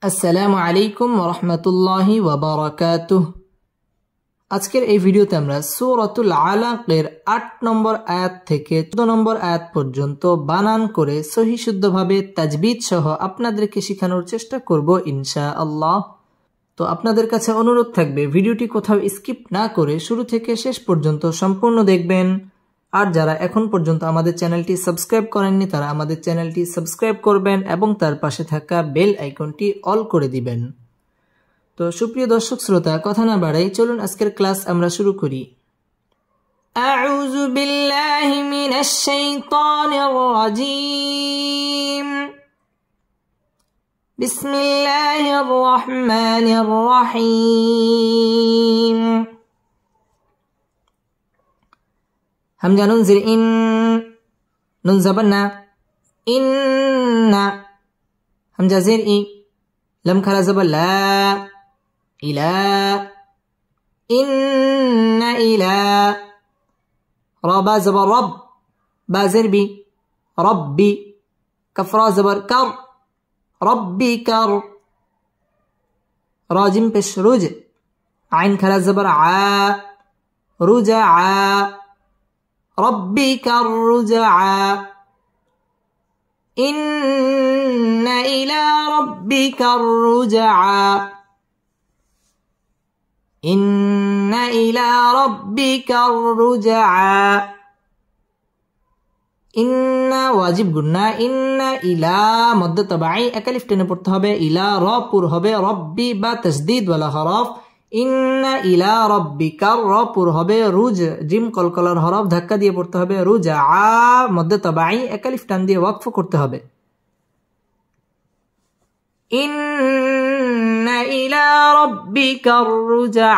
আসসালামু আলাইকুম ওয়া রাহমাতুল্লাহি ওয়া বারাকাতুহু। আজকের এই ভিডিওতে আমরা সূরাতুল আলাকের ৮ নম্বর আয়াত থেকে ১৪ নম্বর আয়াত পর্যন্ত বানান করে সহি শুদ্ধভাবে তাজবিদ সহ আপনাদেরকে শেখানোর চেষ্টা করব ইনশাআল্লাহ। তো আপনাদের কাছে অনুরোধ থাকবে ভিডিওটি কোথাও স্কিপ না করে শুরু থেকে শেষ পর্যন্ত সম্পূর্ণ দেখবেন। আর যারা এখন পর্যন্ত আমাদের চ্যানেলটি সাবস্ক্রাইব করেননি তারা আমাদের চ্যানেলটি সাবস্ক্রাইব করবেন এবং তার পাশে থাকা বেল আইকনটি অল করে দিবেন। তো সুপ্রিয় দর্শক শ্রোতা, কথা না বাড়াই চলুন আজকের ক্লাস আমরা শুরু করি। আউযু বিল্লাহি মিনাশ শাইতানির রাজীম। বিসমিল্লাহির রহমানির রহিম। হামজা নুন জির ইন, নুন জবর না, ইন্না। হামজা জির ই, লাম খারা জবর লা, ইলা, ইন্না ইলা। রা বা জবর রব, বা জির বি, রব্বি। কাফ রা জবর কার, রব্বি কার। রা জিম পেশ রুজ, আইন খারা জবর আ, রুজা আ। ربك الرجعى إن إلى ربك الرجعى إن إلى ربك الرجعى إن واجب গুন্না إن إلى মধ্য তবাই একালিফ টেনে পড়তে হবে, ইলা র পুর হবে, রব্বি বা তাসদীদ ওয়ালা হরফ। ইন্না ইলা রব্বিকা র পুর হবে, রুজ জিম কলকলার হরফ ধাক্কা দিয়ে পড়তে হবে, রুজা আ মধ্যে তবাই একালিফ টান দিয়ে ওয়াকফ করতে হবে। ইন্না ইলা রব্বিকা রুজা,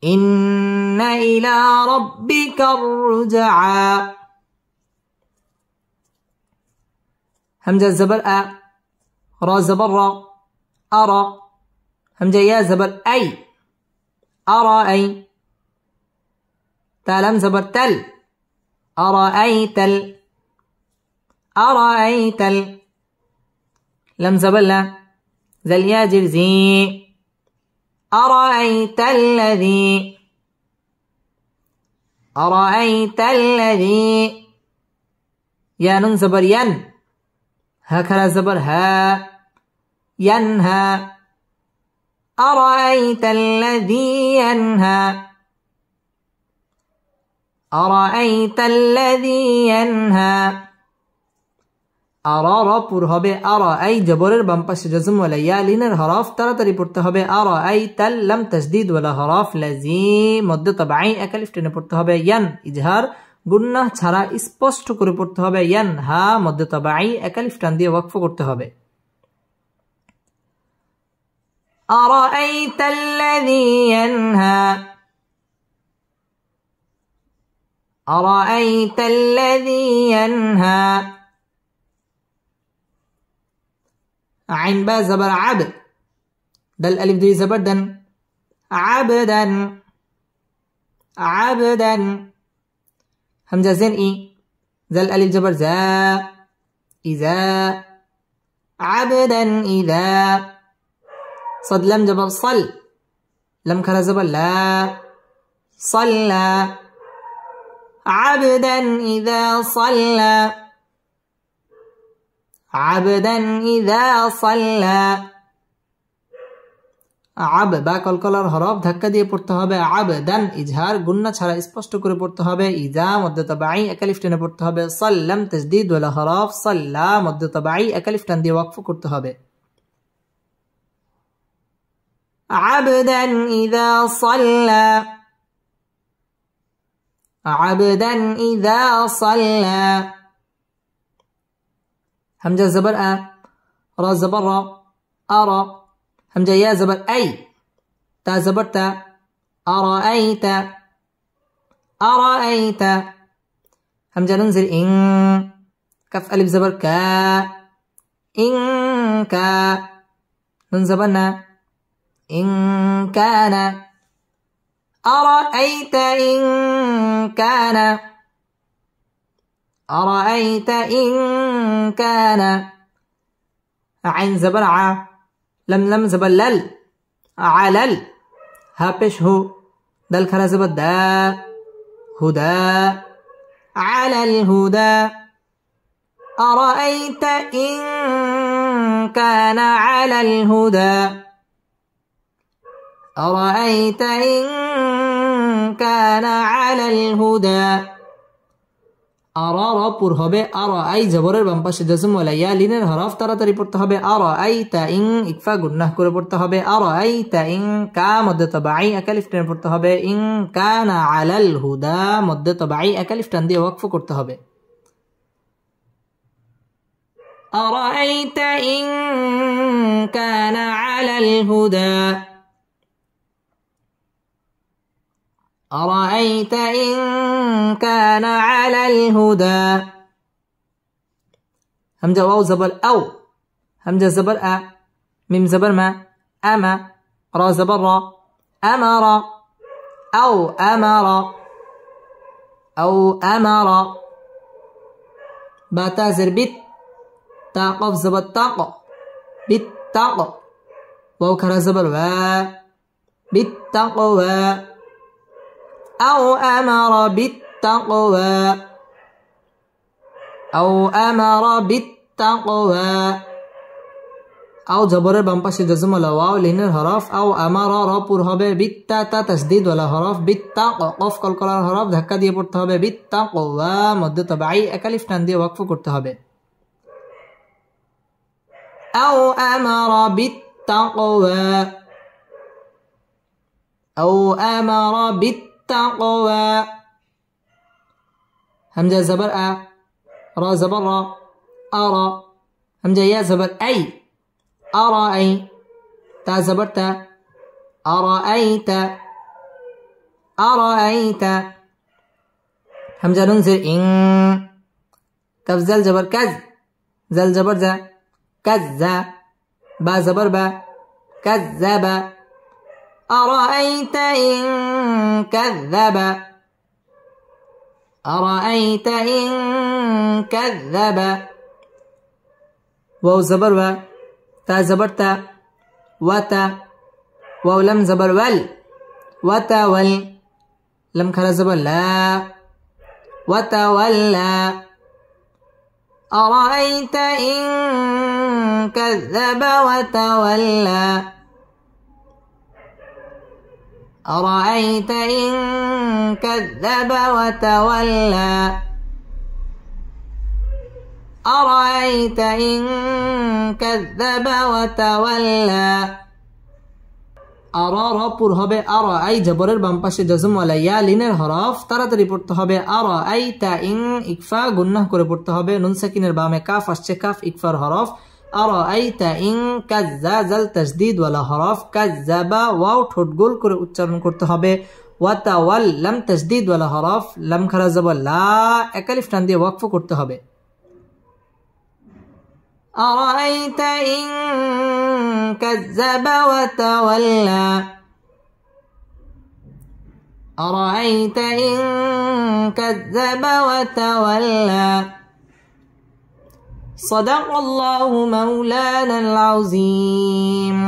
ইন্না ইলা রব্বিকা রুজা। হামজা জবর আ, রা জবর রা, أرى. همزة يا زبر أي، أرى أي. تالم زبر تل، أرأيت ال، أرأيت ال. لم زبر لا، ذل يا جرزي، أرأيت الذي، أرأيت الذي. يا نون زبر ين، هكذا زبر ها، ينهى. أرأيت الذي ينهى، أرأيت الذي ينهى. أرى رপুর হবে, أرأي জবরের বাম পাশে জজম ওয়ালা ইয়া লিনের হরফ তাড়াতাড়ি পড়তে হবে, أرأيت লাম তাসদীদ ওয়ালা হরফ, লাজি মধ্য তবাই একালিফ টেনে পড়তে হবে, ইয়ান ইজহার গুন্নাহ ছাড়া স্পষ্ট করে পড়তে হবে, ইয়ানহা মধ্য তবাই একালিফ টান দিয়ে ওয়াকফ করতে হবে। أرأيت الذي ينهى، أرأيت الذي ينهى. عين با زبر عبد، دل ألف دي زبر دن، عبدا عبدا. همزة زين إي، ذل ألف جبر زا، إذا عبدا إذا. صد لم جبر صل، لم كرا زبر لا، صلى. عبدا إذا صلى، عبدا إذا صلى. عب বা কলকলার হরফ ধাক্কা দিয়ে পড়তে হবে, আবদান ইজহার গুন্না ছাড়া স্পষ্ট করে পড়তে হবে, ইজা মধ্য তবাই একালিফ টেনে পড়তে হবে, সাল্লাম তাসদীদ ওয়ালা হরফ, সাল্লা মধ্য তবাই একালিফ টান দিয়ে ওয়াকফ করতে হবে। عبدا إذا صلى، عبدا إذا صلى. همزة زبر أ، را زبر را، أرى. همزة يا زبر أي، تا زبر تا، أرأيت، أرأيت. همزة ننزل إن، كف ألف زبر كا، إن كا. نون زبرنا إن كان. أرأيت إن كان، أرأيت إن كان عين زبر ع لم زبر لل علل ها پیش هو دل خرا زبر دا هدى على الهدى أرأيت إن كان على الهدى أرأيت إن كان على الهدى পুর হবে আই জবরের বাম পাশে জজম ওয়ালা ইয়া লিনের হরফ তাড়াতাড়ি পড়তে হবে আরাইতা ইন ইকফা গুন্নাহ করে পড়তে হবে আরাইতা ইন কা মদ্দে তাবাই একালিফ টেনে পড়তে হবে ইন কানা আলাল হুদা মদ্দে তাবাই একালিফ টান দিয়ে ওয়াকফ করতে হবে আরাইতা ইন কানা আলাল হুদা أرأيت إن كان على الهدى همزة واو زبر أو همزة زبر أ ميم زبر ما أما را زبر را أمر أو أمر أو أمر باتا زر بيت تا قف زبر تاق بيت تاق واو كرا زبر و بيت تاق و أو أمر بالتقوى أو أمر بالتقوى أو جبر বাম পাশে জজম ওয়ালা ওয়াও লিনের হরফ أو أمر রা পুর হবে বিত্তা তা তাসদীদ ওয়ালা হরফ বিত্তা কফ কলকলার হরফ ধাক্কা দিয়ে পড়তে হবে বিত্তাকওয়া মদ্দে তাবাই একালিফ টান দিয়ে ওয়াকফ করতে হবে أو أمر بالتقوى أو أمر بالتقوى همزة زبر أ را زبر را أرى همزة يا زبر أي أرأي تا زبر تا أرأيت أرأيت همزة ننزل إن كف زل زبر كز زل زبر ز كز با زبر با كذب أرأيت إن كذب أرأيت إن كذب واو زبر و تا زبر تا وتا واو لم زبر ول وتول لم خرا زبر لا وتولى أرأيت إن كذب وتولى أرأيت إن كذب وتولى أرأيت إن كذب وتولى রা পুর হবে আই জবরের বাম পাশে জজম ওয়ালা ইয়া লিনের হরফ তাড়াতাড়ি পড়তে হবে আরাইতা ইন ইকফা গুন্নাহ করে পড়তে হবে নুন সাকিনের বামে কাফ আসছে কাফ ইকফার হরফ আরাইতা ইন কাজ্জা জাল তাসদীদ ওয়ালা হরফ কাজ্জাবা ওয়াও ঠোঁট গোল করে উচ্চারণ করতে হবে ওয়াতাওয়াল লাম তাসদীদ ওয়ালা হরফ লাম খারা জবর লা একালিফ টান দিয়ে ওয়াকফ করতে হবে أرأيت إن كذب وتولى أرأيت إن كذب وتولى صدق الله مولانا العظيم.